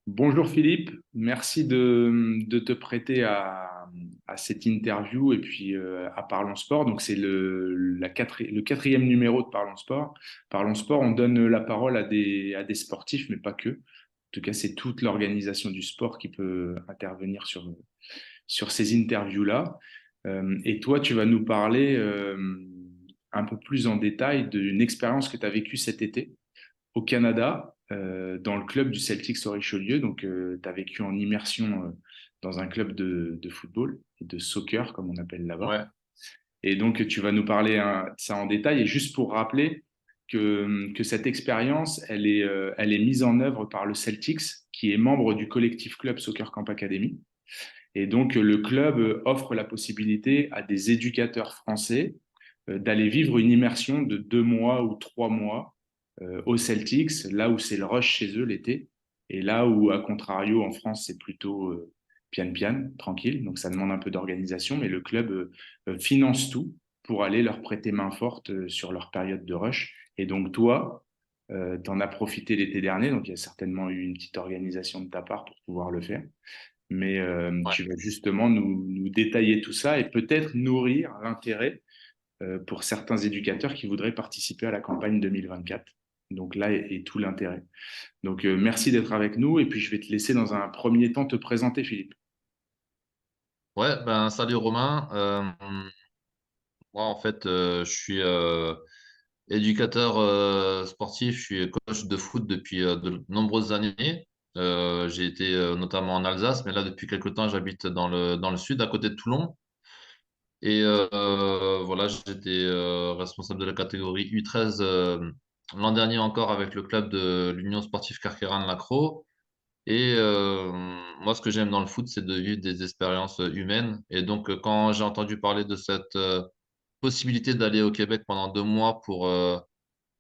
Bonjour Philippe, merci de te prêter à cette interview et puis à Parlons Sport. Donc c'est le quatrième numéro de Parlons Sport. Parlons Sport, on donne la parole à des sportifs, mais pas que. En tout cas, c'est toute l'organisation du sport qui peut intervenir sur ces interviews-là. Et toi, tu vas nous parler un peu plus en détail d'une expérience que tu as vécue cet été au Canada, dans le club du Celtics au Richelieu. Donc, tu as vécu en immersion dans un club de football et de soccer, comme on appelle là-bas. Ouais, Et donc, tu vas nous parler de ça en détail. Et juste pour rappeler que cette expérience, elle est mise en œuvre par le Celtics, qui est membre du collectif Club Soccer Camp Academy. Et donc, le club offre la possibilité à des éducateurs français d'aller vivre une immersion de 2 mois ou 3 mois aux Celtics, là où c'est le rush chez eux l'été, et là où, à contrario, en France, c'est plutôt pian-pian, tranquille. Donc, ça demande un peu d'organisation, mais le club finance tout pour aller leur prêter main forte sur leur période de rush. Et donc, toi, tu en as profité l'été dernier, donc il y a certainement eu une petite organisation de ta part pour pouvoir le faire. Mais ouais, tu vas justement nous détailler tout ça et peut-être nourrir l'intérêt pour certains éducateurs qui voudraient participer à la campagne 2024. Donc là est tout l'intérêt. Donc merci d'être avec nous et puis je vais te laisser dans un premier temps te présenter, Philippe. ouais. Ben, salut Romain. Moi, en fait, je suis éducateur sportif. Je suis coach de foot depuis de nombreuses années. J'ai été notamment en Alsace, mais là, depuis quelques temps, j'habite dans le sud, à côté de Toulon. Et voilà, j'étais responsable de la catégorie U13 l'an dernier encore avec le club de l'Union sportive Carqueiranne-Lacroix. Et moi, ce que j'aime dans le foot, c'est de vivre des expériences humaines. Et donc, quand j'ai entendu parler de cette possibilité d'aller au Québec pendant 2 mois pour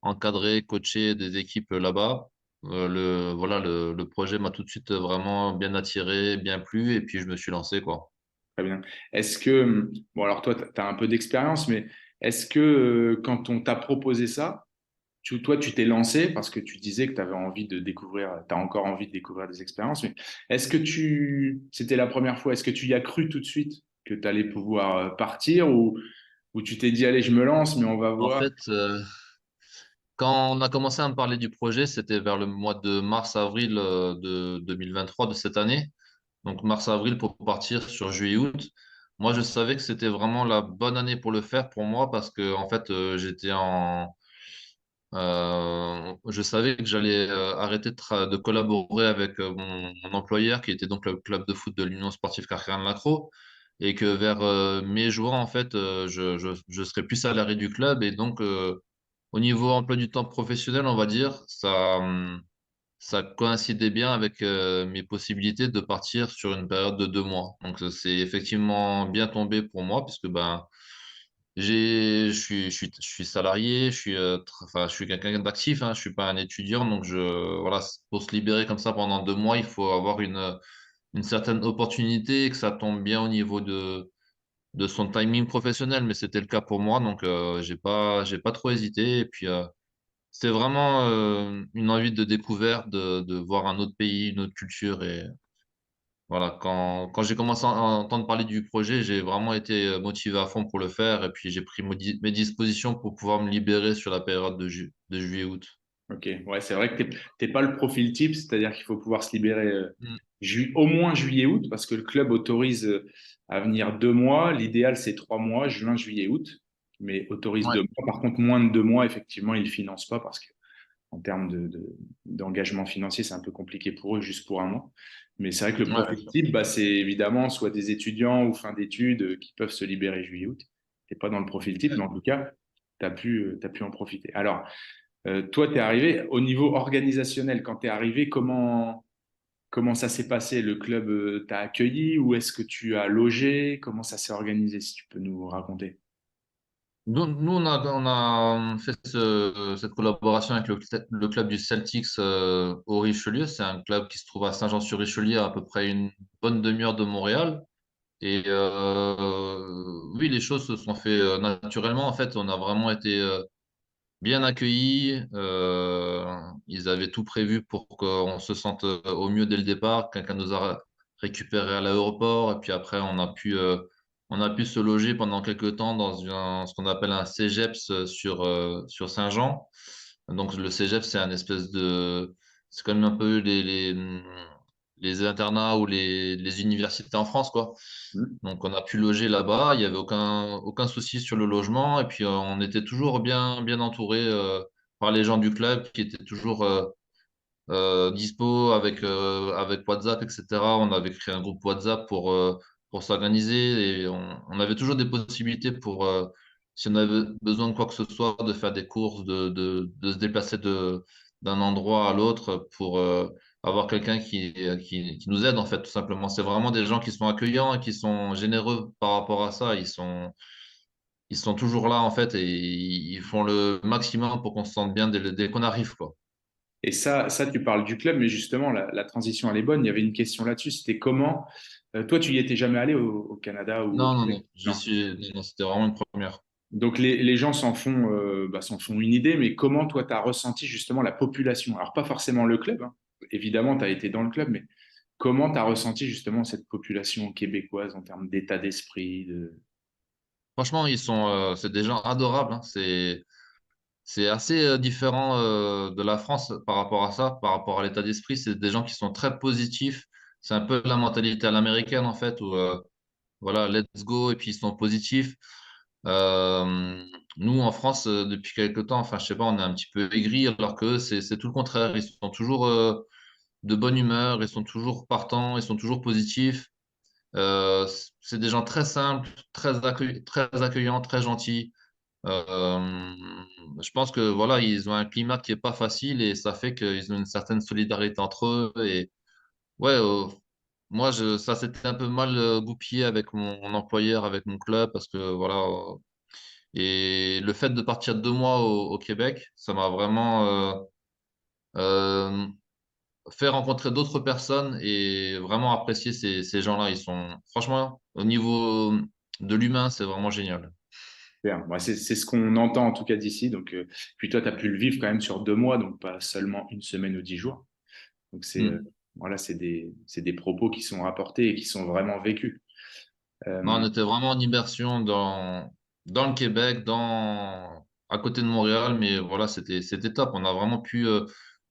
encadrer, coacher des équipes là-bas, le projet m'a tout de suite vraiment bien attiré, bien plu, et puis je me suis lancé, quoi. Très bien. Est-ce que, bon alors toi, tu as un peu d'expérience, mais est-ce que quand on t'a proposé ça, toi, tu t'es lancé parce que tu disais que tu avais envie de découvrir, tu as encore envie de découvrir des expériences, mais est-ce que c'était la première fois, est-ce que tu y as cru tout de suite que tu allais pouvoir partir ou tu t'es dit, allez, je me lance, mais on va En voir. fait, quand on a commencé à me parler du projet, c'était vers le mois de mars-avril de 2023 de cette année. Donc mars-avril pour partir sur juillet-août. Moi, je savais que c'était vraiment la bonne année pour le faire pour moi parce que en fait, je savais que j'allais arrêter de collaborer avec mon employeur qui était donc le club de foot de l'Union sportive Carqueiranne-Lacroix et que vers mai-juin, en fait, je serais plus salarié du club et donc au niveau emploi du temps professionnel, on va dire, ça coïncidait bien avec mes possibilités de partir sur une période de 2 mois. Donc, c'est effectivement bien tombé pour moi, puisque ben, je suis salarié, enfin, je suis quelqu'un d'actif, hein, je suis pas un étudiant. Donc, voilà, pour se libérer comme ça pendant 2 mois, il faut avoir une certaine opportunité et que ça tombe bien au niveau de son timing professionnel. Mais c'était le cas pour moi, donc j'ai pas trop hésité. Et puis, c'est vraiment une envie de découverte, de voir un autre pays, une autre culture. Et voilà, quand j'ai commencé à entendre parler du projet, j'ai vraiment été motivé à fond pour le faire. Et puis j'ai pris mes dispositions pour pouvoir me libérer sur la période de juillet-août. Ok, ouais, c'est vrai que t'es pas le profil type, c'est-à-dire qu'il faut pouvoir se libérer Mm. au moins juillet-août, parce que le club autorise à venir 2 mois. L'idéal, c'est 3 mois, juin, juillet, août, mais autorise Ouais, 2 mois. Par contre, moins de 2 mois, effectivement, ils ne financent pas parce qu'en termes d'engagement financier, c'est un peu compliqué pour eux, juste pour un mois. Mais c'est vrai que le ouais, profil type, bah, c'est évidemment soit des étudiants ou fin d'études qui peuvent se libérer juillet-août. T'es pas dans le profil type, mais en tout cas, t'as pu en profiter. Alors, toi, tu es arrivé au niveau organisationnel. Quand tu es arrivé, comment ça s'est passé? Le club t'a accueilli? Où est-ce que tu as logé? Comment ça s'est organisé, si tu peux nous raconter? nous on a fait cette collaboration avec le club du Celtics au Richelieu. C'est un club qui se trouve à Saint-Jean-sur-Richelieu, à peu près une bonne demi-heure de Montréal. Et oui, les choses se sont fait naturellement. En fait, on a vraiment été bien accueillis. Ils avaient tout prévu pour qu'on se sente au mieux dès le départ. Quelqu'un nous a récupérés à l'aéroport et puis après on a pu se loger pendant quelques temps dans ce qu'on appelle un CEGEPS sur Saint-Jean. Donc le CEGEPS, c'est un espèce de, c'est comme un peu les internats ou les universités en France, quoi. Hmm. Donc, on a pu loger là-bas. Il n'y avait aucun souci sur le logement. Et puis, on était toujours bien entouré par les gens du club qui étaient toujours dispo avec WhatsApp, etc. On avait créé un groupe WhatsApp pour s'organiser et on avait toujours des possibilités si on avait besoin de quoi que ce soit, de faire des courses, de se déplacer d'un endroit à l'autre pour avoir quelqu'un qui nous aide, en fait, tout simplement. C'est vraiment des gens qui sont accueillants et qui sont généreux par rapport à ça. Ils sont toujours là, en fait, et ils font le maximum pour qu'on se sente bien dès qu'on arrive, quoi. Et ça, tu parles du club, mais justement, la transition, elle est bonne. Il y avait une question là-dessus. C'était comment, toi, tu y étais jamais allé au Canada ou au Non, Québec? j'y Non. suis, non, c'était vraiment une première. Donc les gens s'en font une idée, mais comment toi tu as ressenti justement la population? Alors pas forcément le club, hein. Évidemment tu as été dans le club, mais comment tu as ressenti justement cette population québécoise en termes d'état d'esprit, de... Franchement, c'est des gens adorables, hein. C'est assez différent de la France par rapport à ça, par rapport à l'état d'esprit. C'est des gens qui sont très positifs. C'est un peu la mentalité à l'américaine, en fait, où voilà, let's go, et puis ils sont positifs. Euh, Nous, en France, depuis quelques temps, enfin, je sais pas, on est un petit peu aigris, alors que c'est tout le contraire. Ils sont toujours de bonne humeur, ils sont toujours partants, ils sont toujours positifs. C'est des gens très simples, très accueillants, très gentils. Euh, je pense que voilà, ils ont un climat qui est pas facile et ça fait qu'ils ont une certaine solidarité entre eux. Et ouais, moi, ça s'était un peu mal goupillé avec mon employeur, avec mon club, parce que voilà. Et le fait de partir 2 mois au Québec, ça m'a vraiment euh, fait rencontrer d'autres personnes et vraiment apprécier ces gens-là. Ils sont, franchement, au niveau de l'humain, c'est vraiment génial. Super. Moi, c'est ce qu'on entend en tout cas d'ici. Donc, puis toi, tu as pu le vivre quand même sur 2 mois, donc pas seulement une semaine ou 10 jours. Donc Mm. voilà, c'est des propos qui sont apportés et qui sont vraiment vécus. Non, Euh, on était vraiment en immersion dans le Québec, à côté de Montréal, mais voilà, c'était top. On a vraiment pu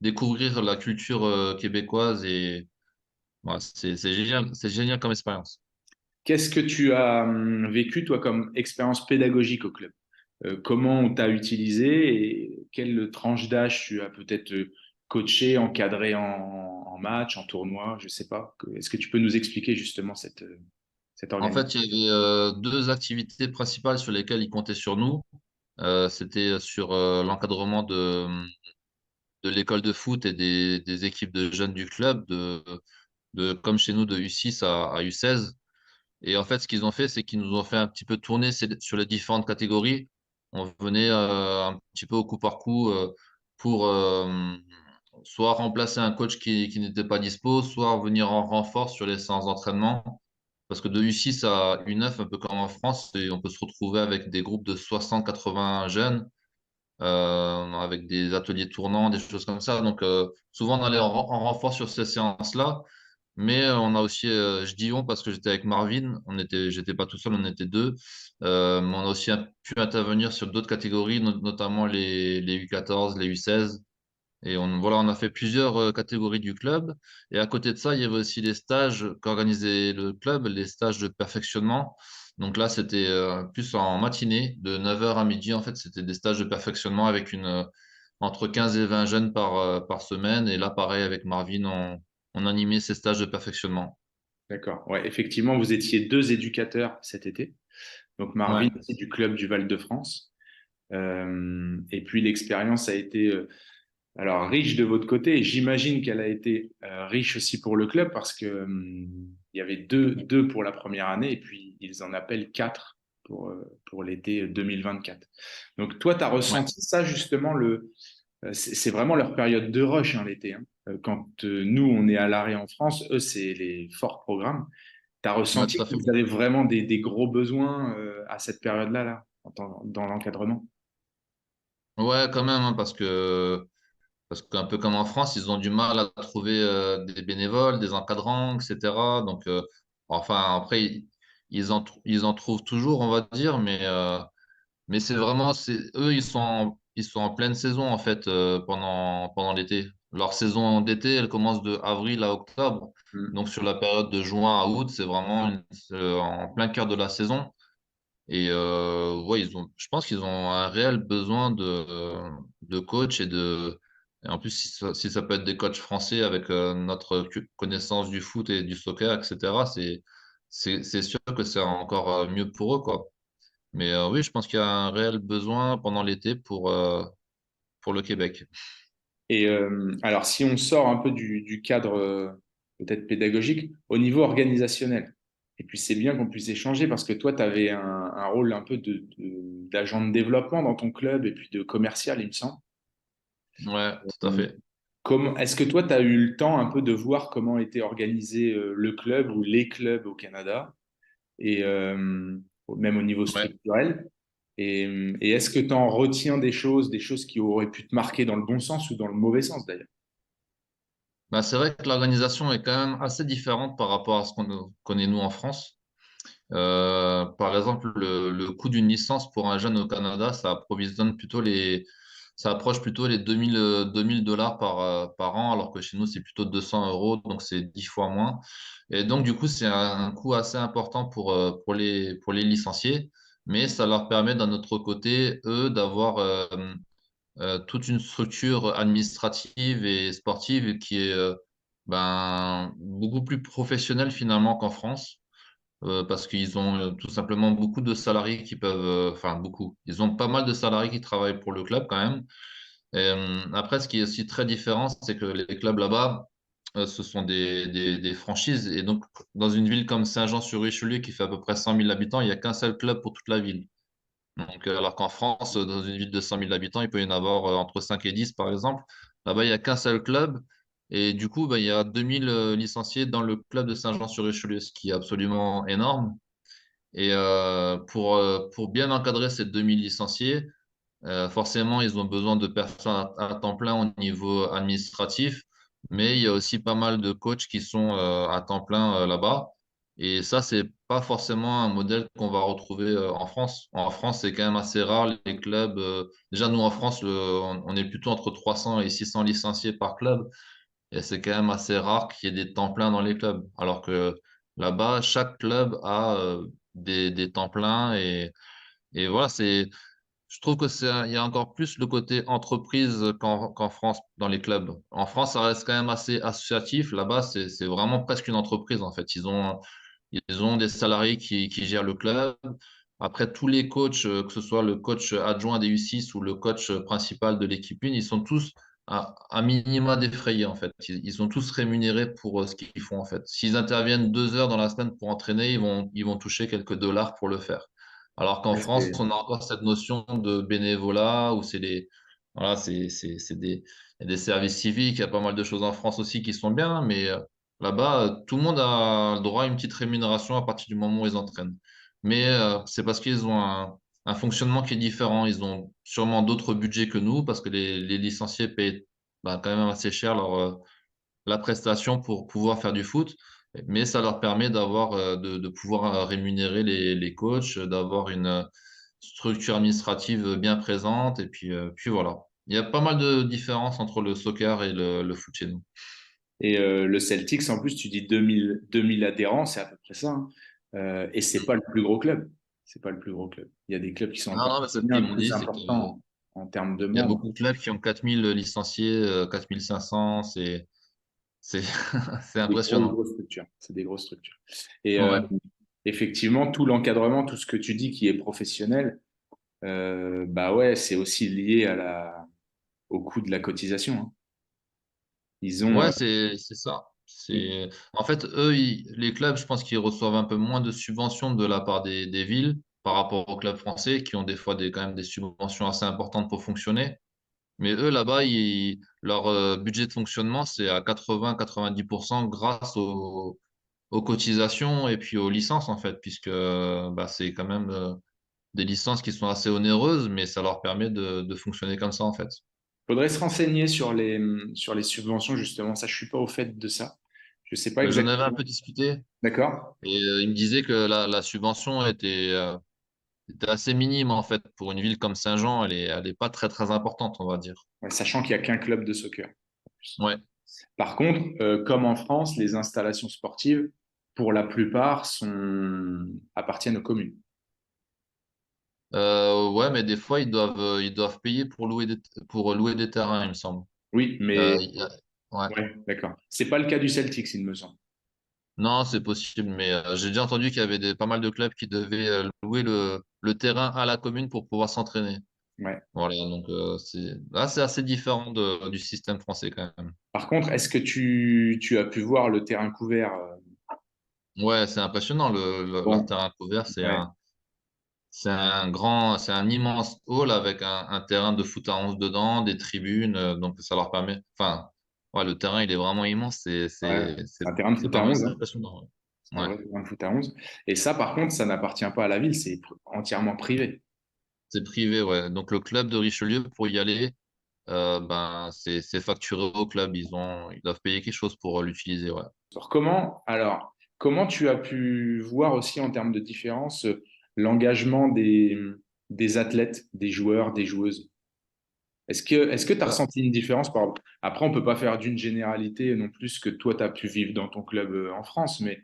découvrir la culture québécoise et voilà, c'est génial comme expérience. Qu'est-ce que tu as vécu toi comme expérience pédagogique au club? Comment on t'a utilisé et quelle tranche d'âge tu as peut-être coaché, encadré en match, en tournoi, je sais pas. Est-ce que tu peux nous expliquer justement cette En organisation? fait, il y avait deux activités principales sur lesquelles ils comptaient sur nous. C'était sur l'encadrement de l'école de foot et des équipes de jeunes du club, comme chez nous, de U6 à U16. Et en fait, ce qu'ils ont fait, c'est qu'ils nous ont fait un petit peu tourner sur les différentes catégories. On venait un petit peu au coup par coup pour soit remplacer un coach qui n'était pas dispo, soit venir en renfort sur les séances d'entraînement. Parce que de U6 à U9, un peu comme en France, on peut se retrouver avec des groupes de 60-80 jeunes, avec des ateliers tournants, des choses comme ça. Donc, souvent, on allait en renfort sur ces séances-là. Mais on a aussi, je dis on parce que j'étais avec Marvin, j'étais pas tout seul, on était deux. Mais on a aussi pu intervenir sur d'autres catégories, notamment les U14, les U16. Et voilà, on a fait plusieurs catégories du club. Et à côté de ça, il y avait aussi les stages qu'organisait le club, les stages de perfectionnement. Donc là, c'était plus en matinée, de 9h à midi. En fait, c'était des stages de perfectionnement avec entre 15 et 20 jeunes par semaine. Et là, pareil, avec Marvin, on animait ces stages de perfectionnement. D'accord. Ouais, effectivement, vous étiez deux éducateurs cet été. Donc Marvin Ouais. aussi du club du Val-de-France. Et puis l'expérience a été alors riche de votre côté. Et j'imagine qu'elle a été riche aussi pour le club parce que il y avait deux pour la première année et puis ils en appellent quatre pour l'été 2024. Donc toi, tu as Ouais. ressenti ça justement c'est vraiment leur période de rush hein, l'été. Hein. Quand nous on est à l'arrêt en France, eux c'est les forts programmes. Tu as Ouais, ressenti tout à que fait. vous avez vraiment des gros besoins à cette période-là là, dans l'encadrement. Ouais, quand même, hein, parce qu'un peu comme en France, ils ont du mal à trouver des bénévoles, des encadrants, etc. Donc, enfin, après, ils en trouvent toujours, on va dire, mais c'est vraiment, eux, ils sont en pleine saison, en fait, pendant l'été. Leur saison d'été, elle commence de avril à octobre. Mm. Donc, sur la période de juin à août, c'est vraiment en plein cœur de la saison. Et ouais, je pense qu'ils ont un réel besoin de coach et en plus, si ça peut être des coachs français avec notre connaissance du foot et du soccer, etc., c'est sûr que c'est encore mieux pour eux, quoi. Mais oui, je pense qu'il y a un réel besoin pendant l'été pour le Québec. Et alors, si on sort un peu du cadre peut-être pédagogique, au niveau organisationnel, et puis c'est bien qu'on puisse échanger parce que toi, tu avais un rôle un peu d'agent de développement dans ton club et puis de commercial, il me semble. Ouais, tout à Euh, fait. est-ce que toi, tu as eu le temps un peu de voir comment était organisé le club ou les clubs au Canada, et même au niveau Ouais. structurel? Et est-ce que tu en retiens des choses qui auraient pu te marquer dans le bon sens ou dans le mauvais sens d'ailleurs? Bah, c'est vrai que l'organisation est quand même assez différente par rapport à ce qu'on connaît nous en France. Par exemple, le coût d'une licence pour un jeune au Canada, ça approche plutôt les 2000 dollars par an, alors que chez nous, c'est plutôt 200 euros, donc c'est 10 fois moins. Et donc, du coup, c'est un coût assez important pour les licenciés, mais ça leur permet d'un autre côté, eux, d'avoir toute une structure administrative et sportive qui est beaucoup plus professionnelle finalement qu'en France parce qu'ils ont tout simplement beaucoup de salariés qui peuvent, enfin beaucoup, ils ont pas mal de salariés qui travaillent pour le club quand même. Et, après, ce qui est aussi très différent, c'est que les clubs là-bas, ce sont des franchises. Et donc, dans une ville comme Saint-Jean-sur-Richelieu, qui fait à peu près 100 000 habitants, il n'y a qu'un seul club pour toute la ville. Donc, alors qu'en France, dans une ville de 100 000 habitants, il peut y en avoir entre 5 et 10, par exemple. Là-bas, il n'y a qu'un seul club. Et du coup, il y a 2000 licenciés dans le club de Saint-Jean-sur-Richelieu, ce qui est absolument énorme. Et pour bien encadrer ces 2000 licenciés, forcément, ils ont besoin de personnes à temps plein au niveau administratif, mais il y a aussi pas mal de coachs qui sont à temps plein là-bas. Et ça, c'est pas forcément un modèle qu'on va retrouver en France. En France, c'est quand même assez rare les clubs. Déjà, nous, en France, on est plutôt entre 300 et 600 licenciés par club. Et c'est quand même assez rare qu'il y ait des temps pleins dans les clubs. Alors que là-bas, chaque club a des temps pleins. Et voilà, je trouve que il y a encore plus le côté entreprise qu'en France dans les clubs. En France, ça reste quand même assez associatif. Là-bas, c'est vraiment presque une entreprise, en fait. Ils ont des salariés qui gèrent le club. Après, tous les coachs, que ce soit le coach adjoint des U6 ou le coach principal de l'équipe 1, ils sont tous à minima défrayés, en fait. Ils sont tous rémunérés pour ce qu'ils font, en fait. S'ils interviennent 2 heures dans la semaine pour entraîner, ils vont toucher quelques dollars pour le faire. Alors qu'en Ouais, France, on a encore cette notion de bénévolat où voilà, il y a des services civiques, il y a pas mal de choses en France aussi qui sont bien, mais là-bas, tout le monde a le droit à une petite rémunération à partir du moment où ils entraînent. Mais c'est parce qu'ils ont un fonctionnement qui est différent. Ils ont sûrement d'autres budgets que nous parce que les licenciés payent quand même assez cher la prestation pour pouvoir faire du foot. Mais ça leur permet de pouvoir rémunérer les coachs, d'avoir une structure administrative bien présente. Et puis voilà. Il y a pas mal de différences entre le soccer et le foot chez nous. Et le Celtics, en plus, tu dis 2000 adhérents, c'est à peu près ça, hein. Et c'est pas le plus gros club. C'est pas le plus gros club. Il y a des clubs qui sont Non, encore non, mais c'est ce bien qu'ils m'ont plus dit, c'est qu'il importants en termes de y a membres. beaucoup de clubs qui ont 4000 licenciés, 4500, c'est c'est Des grosses, impressionnant. grosses structures. C'est des grosses structures. Et Ouais. effectivement, tout l'encadrement, tout ce que tu dis qui est professionnel, bah ouais, c'est aussi lié au coût de la cotisation, hein. Ils ont. Ouais, c'est ça. En fait, eux, les clubs, je pense qu'ils reçoivent un peu moins de subventions de la part des villes par rapport aux clubs français qui ont des fois quand même des subventions assez importantes pour fonctionner. Mais eux, là-bas, leur budget de fonctionnement, c'est à 80-90% grâce aux cotisations et puis aux licences, en fait, puisque c'est quand même des licences qui sont assez onéreuses, mais ça leur permet de fonctionner comme ça, en fait. Faudrait se renseigner sur les subventions, justement. Ça, je suis pas au fait de ça. Je sais pas J'en avais un exactement. peu discuté D'accord? et il me disait que la subvention était assez minime, en fait. Pour une ville comme Saint-Jean, elle est pas très, très importante, on va dire. Ouais, sachant qu'il y a qu'un club de soccer. Ouais. Par contre, comme en France, les installations sportives, pour la plupart, appartiennent aux communes. Ouais, mais des fois, ils doivent payer pour louer des terrains, il me semble. Oui, Euh, mais il y a- Ouais. ouais, d'accord. C'est pas le cas du Celtics, il me semble. Non, c'est possible, mais j'ai déjà entendu qu'il y avait pas mal de clubs qui devaient louer le terrain à la commune pour pouvoir s'entraîner. Ouais. Voilà, donc là, c'est assez différent du système français quand même. Par contre, est-ce que tu as pu voir le terrain couvert? Ouais, c'est impressionnant, leur Bon, terrain couvert, ouais, c'est un immense hall avec un terrain de foot à 11 dedans, des tribunes, donc ça leur permet, enfin, ouais, le terrain, il est vraiment immense, ouais. C'est un terrain de c'est foot pas à mal, 11, c'est hein. impressionnant. C'est Ouais. un Ouais. vrai terrain de foot à 11. Et ça, par contre, ça n'appartient pas à la ville, c'est entièrement privé. C'est privé, ouais. Donc le club de Richelieu, pour y aller, ben, c'est facturé au club. Ils doivent payer quelque chose pour l'utiliser, ouais. Comment tu as pu voir aussi en termes de différence l'engagement des athlètes, des joueurs, des joueuses? Est-ce que tu as Euh, ressenti une différence Après, on peut pas faire d'une généralité non plus ce que toi, tu as pu vivre dans ton club en France, mais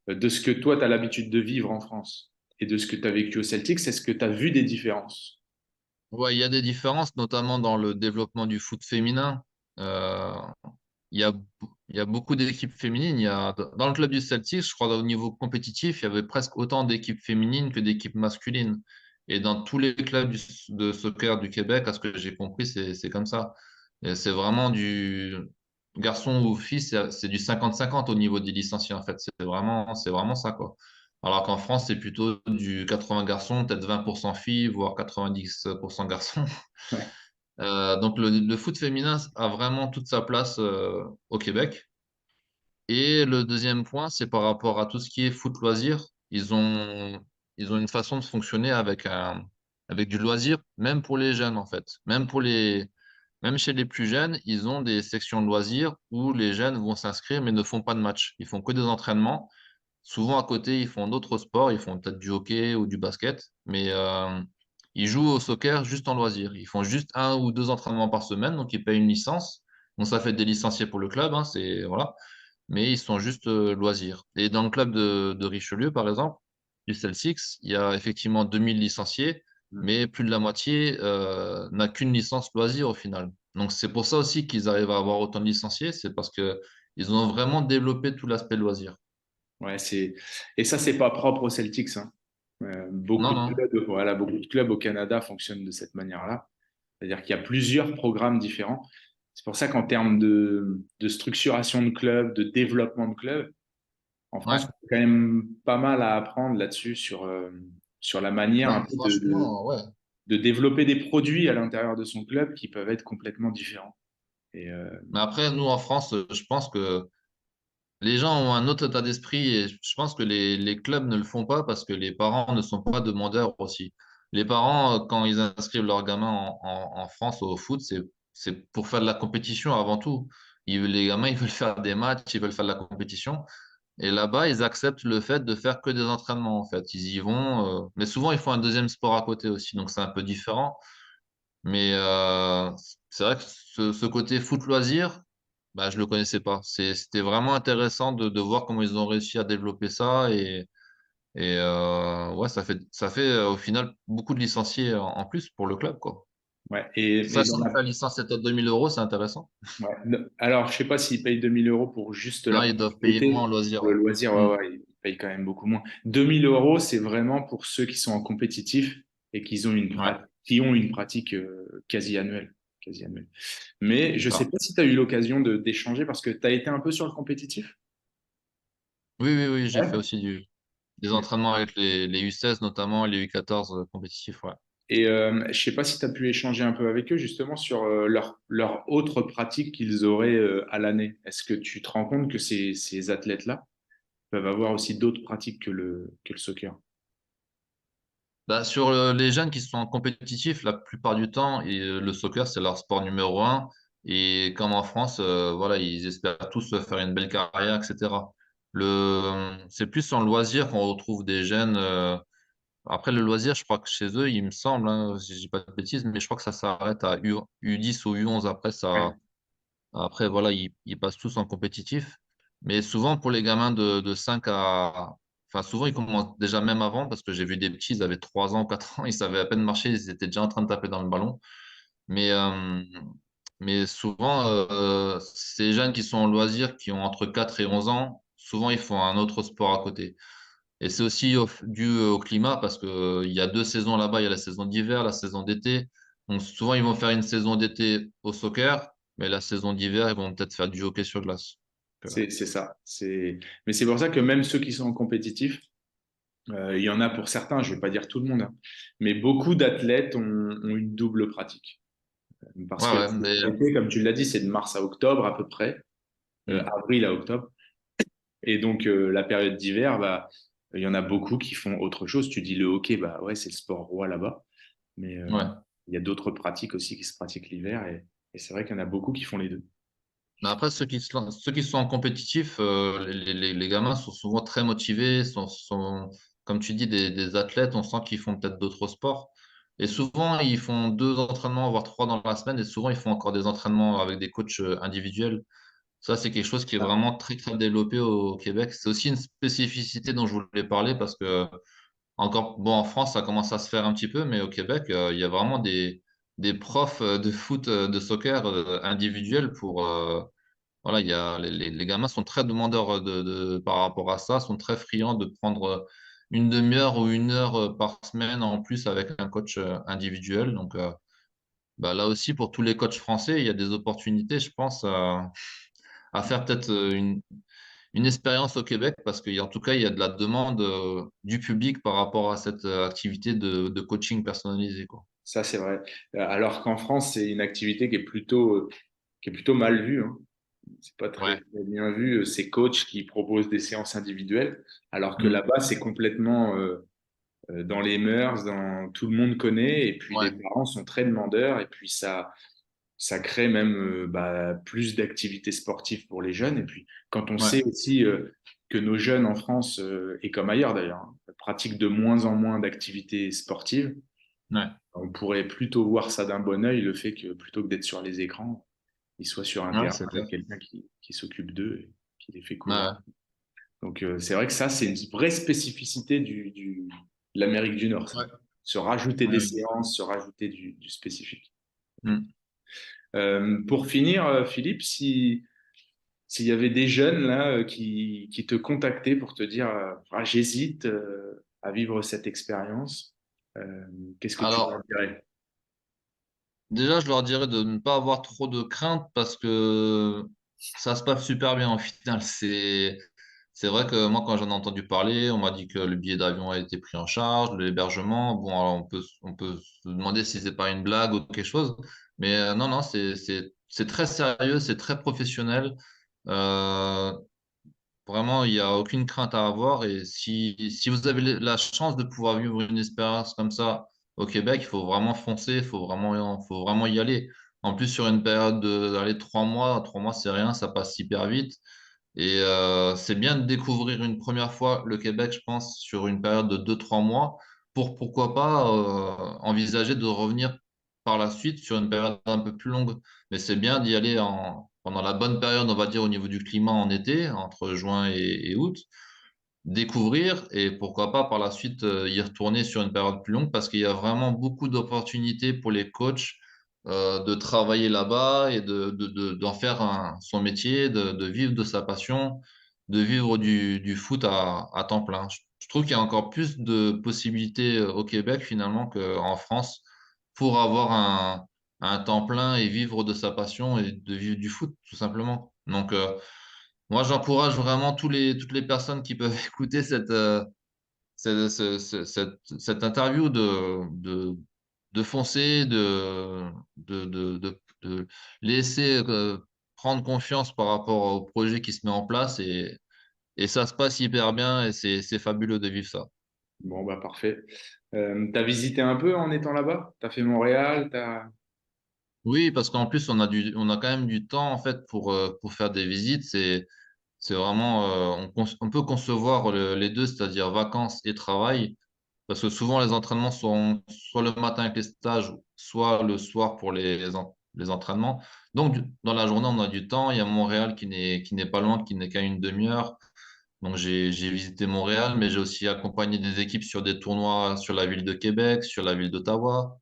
de ce que toi, tu as l'habitude de vivre en France et de ce que tu as vécu au Celtics, est-ce que tu as vu des différences? ouais, il y a des différences, notamment dans le développement du foot féminin. Euh, il y a, il y a beaucoup d'équipes féminines. Dans le club du Celtic, je crois, au niveau compétitif, il y avait presque autant d'équipes féminines que d'équipes masculines. Et dans tous les clubs de soccer du Québec, à ce que j'ai compris, c'est comme ça. Et c'est vraiment du garçon ou fille, c'est du 50-50 au niveau des licenciés, en fait. C'est vraiment ça, quoi. Alors qu'en France, c'est plutôt du 80 garçons, peut-être 20% filles, voire 90% garçons. Ouais. Donc le foot féminin a vraiment toute sa place au Québec. Et le deuxième point, c'est par rapport à tout ce qui est foot loisir. Ils ont une façon de fonctionner avec du loisir, même pour les jeunes en fait. Même chez les plus jeunes, ils ont des sections de loisirs où les jeunes vont s'inscrire mais ne font pas de match. Ils font que des entraînements. Souvent à côté, ils font d'autres sports. Ils font peut-être du hockey ou du basket, mais ils jouent au soccer juste en loisir. Ils font juste un ou deux entraînements par semaine, donc ils payent une licence. Donc ça fait des licenciés pour le club, hein, voilà, mais ils sont juste loisirs. Et dans le club de Richelieu, par exemple, du Celtics, il y a effectivement 2000 licenciés, mais plus de la moitié n'a qu'une licence loisir au final. Donc c'est pour ça aussi qu'ils arrivent à avoir autant de licenciés, c'est parce que ils ont vraiment développé tout l'aspect loisir. Ouais, et ça, c'est pas propre aux Celtics, hein. Non, non. Beaucoup de clubs au Canada fonctionnent de cette manière-là. C'est-à-dire qu'il y a plusieurs programmes différents. C'est pour ça qu'en termes de structuration de club, de développement de club, en France, Ouais. on a quand même pas mal à apprendre là-dessus sur la manière un Bah, peu franchement, ouais. de développer des produits à l'intérieur de son club qui peuvent être complètement différents. Et Mais après, nous en France, je pense que les gens ont un autre état d'esprit et je pense que les clubs ne le font pas parce que les parents ne sont pas demandeurs aussi. Les parents, quand ils inscrivent leurs gamins en France au foot, c'est pour faire de la compétition avant tout. Les gamins, ils veulent faire des matchs, ils veulent faire de la compétition. Et là-bas, ils acceptent le fait de faire que des entraînements, en fait. Ils y vont, mais souvent, ils font un deuxième sport à côté aussi, donc c'est un peu différent. Mais c'est vrai que ce côté foot loisir, bah, je le connaissais pas. C'était vraiment intéressant de voir comment ils ont réussi à développer ça ouais, ça fait au final beaucoup de licenciés en plus pour le club, quoi. ouais, et Sachant que la licence est à 2000 euros, c'est intéressant. ouais. Alors, je sais pas s'ils payent 2 000 € pour juste la Non, ils doivent payer moins propriété. en loisir, Pour le ouais. loisir, Mm. ouais, ouais, ils payent quand même beaucoup moins. 2 000 €, c'est vraiment pour ceux qui sont en compétitif et Ouais, qui ont une pratique quasi annuelle. Quasi annuelle. Mais c'est je sais ça. pas si tu as eu l'occasion d'échanger parce que tu as été un peu sur le compétitif. Oui, oui, oui, j'ai fait Ouais. aussi des entraînements avec les U16 notamment, et les U14 compétitifs, ouais. Et je sais pas si tu as pu échanger un peu avec eux justement sur leur autre pratique qu'ils auraient à l'année. Est-ce que tu te rends compte que ces athlètes-là peuvent avoir aussi d'autres pratiques que que le soccer? Bah, sur les jeunes qui sont compétitifs, la plupart du temps, le soccer, c'est leur sport numéro un. Et comme en France, voilà, ils espèrent tous faire une belle carrière, etc. C'est plus en loisir qu'on retrouve des jeunes. Après, le loisir, je crois que chez eux, il me semble, hein, si je dis pas de bêtises, mais je crois que ça s'arrête à U10 ou U11. Après, voilà, ils passent tous en compétitif. Mais souvent, pour les gamins de 5 à... Enfin, souvent, ils commencent déjà même avant, parce que j'ai vu des petits, ils avaient 3 ans, 4 ans, ils savaient à peine marcher, ils étaient déjà en train de taper dans le ballon. Mais, euh, mais souvent, ces jeunes qui sont en loisir, qui ont entre 4 et 11 ans, souvent, ils font un autre sport à côté. Et c'est aussi dû au climat, parce que, il y a deux saisons là-bas, il y a la saison d'hiver, la saison d'été. Donc souvent, ils vont faire une saison d'été au soccer, mais la saison d'hiver, ils vont peut-être faire du hockey sur glace. C'est ça. Mais c'est pour ça que même ceux qui sont en compétitif, il y en a pour certains, je vais pas dire tout le monde, hein, mais beaucoup d'athlètes ont une double pratique. Parce Ouais, que ouais, mais l'été, comme tu l'as dit, c'est de mars à octobre à peu près, hmm, avril à octobre. Et donc, la période d'hiver, bah, il y en a beaucoup qui font autre chose. Tu dis le hockey, bah ouais, c'est le sport roi là-bas. Mais ouais. il y a d'autres pratiques aussi qui se pratiquent l'hiver. Et c'est vrai qu'il y en a beaucoup qui font les deux. Mais après, ceux qui sont en compétitif, les gamins sont souvent très motivés, comme tu dis, des athlètes. On sent qu'ils font peut-être d'autres sports. Et souvent, ils font deux entraînements, voire trois dans la semaine. Et souvent, ils font encore des entraînements avec des coachs individuels. Ça, c'est quelque chose qui est Ah, vraiment très, très développé au Québec. C'est aussi une spécificité dont je voulais parler parce que, encore, bon, en France, ça commence à se faire un petit peu, mais au Québec, il y a vraiment des profs de foot, de soccer individuels pour, voilà, les gamins sont très demandeurs par rapport à ça, sont très friands de prendre une demi-heure ou une heure par semaine en plus avec un coach individuel. Donc, bah, là aussi, pour tous les coachs français, il y a des opportunités, je pense, à faire peut-être une expérience au Québec parce qu'en tout cas, il y a de la demande du public par rapport à cette activité de coaching personnalisé, quoi. ça, c'est vrai. Alors qu'en France, c'est une activité qui est plutôt mal vue, hein. C'est pas très, Ouais. très bien vu, ces coachs qui proposent des séances individuelles, alors que Mm. là-bas, c'est complètement dans les mœurs, tout le monde connaît, et puis les Ouais. parents sont très demandeurs, et puis ça crée même bah, plus d'activités sportives pour les jeunes. Et puis, quand on sait Ouais. aussi que nos jeunes en France, et comme ailleurs d'ailleurs, hein, pratiquent de moins en moins d'activités sportives, Ouais. on pourrait plutôt voir ça d'un bon œil, le fait que plutôt que d'être sur les écrans, ils soient sur un Ouais, terrain c'est clair. avec quelqu'un qui s'occupe d'eux et qui les fait courir. Ouais. Donc, c'est vrai que ça, c'est une vraie spécificité de l'Amérique du Nord, ça. Ouais. Se rajouter des Ouais. séances, se rajouter du spécifique. Mm. Pour finir, Philippe, s'il y avait des jeunes là qui te contactaient pour te dire ah, j'hésite à vivre cette expérience, qu'est-ce que tu leur Alors, dirais? déjà, je leur dirais de ne pas avoir trop de crainte parce que ça se passe super bien au final. C'est vrai que moi, quand j'en ai entendu parler, on m'a dit que le billet d'avion a été pris en charge, l'hébergement. Bon, alors on peut se demander si c'est pas une blague ou quelque chose. Mais non, non, c'est très sérieux, c'est très professionnel. Euh, Vraiment, il n'y a aucune crainte à avoir. Et si vous avez la chance de pouvoir vivre une expérience comme ça au Québec, il faut vraiment foncer, faut vraiment y aller. En plus, sur une période d'aller 3 mois, 3 mois, c'est rien, ça passe hyper vite. Et c'est bien de découvrir une première fois le Québec, je pense, sur une période de 2, 3 mois, pour pourquoi pas envisager de revenir par la suite sur une période un peu plus longue. Mais c'est bien d'y aller pendant la bonne période, on va dire, au niveau du climat en été, entre juin et août, découvrir et pourquoi pas par la suite y retourner sur une période plus longue parce qu'il y a vraiment beaucoup d'opportunités pour les coachs de travailler là-bas et d'en faire son métier, de vivre de sa passion, de vivre du foot à temps plein. Je trouve qu'il y a encore plus de possibilités au Québec finalement qu'en France pour avoir un temps plein et vivre de sa passion et de vivre du foot tout simplement. Donc, moi, j'encourage vraiment toutes les personnes qui peuvent écouter cette interview de foncer, de laisser prendre confiance par rapport au projet qui se met en place et ça se passe hyper bien et c'est fabuleux de vivre ça. Bon, bah parfait. T'as visité un peu en étant là-bas? T'as fait Montréal, Oui, parce qu'en plus, on a quand même du temps en fait pour faire des visites. C'est vraiment, on peut concevoir les deux, c'est-à-dire vacances et travail, parce que souvent les entraînements sont soit le matin avec les stages, soit le soir pour les entraînements. Donc, dans la journée, on a du temps. Il y a Montréal qui n'est pas loin, qui n'est qu'à une demi-heure. Donc, j'ai visité Montréal, mais j'ai aussi accompagné des équipes sur des tournois sur la ville de Québec, sur la ville d'Ottawa.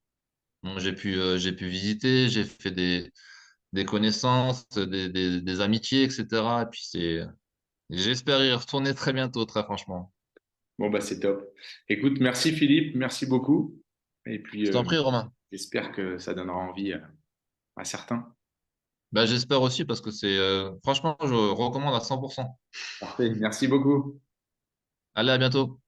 Donc, j'ai pu visiter, j'ai fait des connaissances, des amitiés, etc. Et puis, j'espère y retourner très bientôt, très franchement. bon, bah, c'est top. Écoute, merci Philippe, merci beaucoup. Et puis, Je t'en prie, Romain. j'espère que ça donnera envie à certains. Bah, j'espère aussi parce que franchement, je recommande à 100%. Parfait, merci beaucoup. Allez, à bientôt.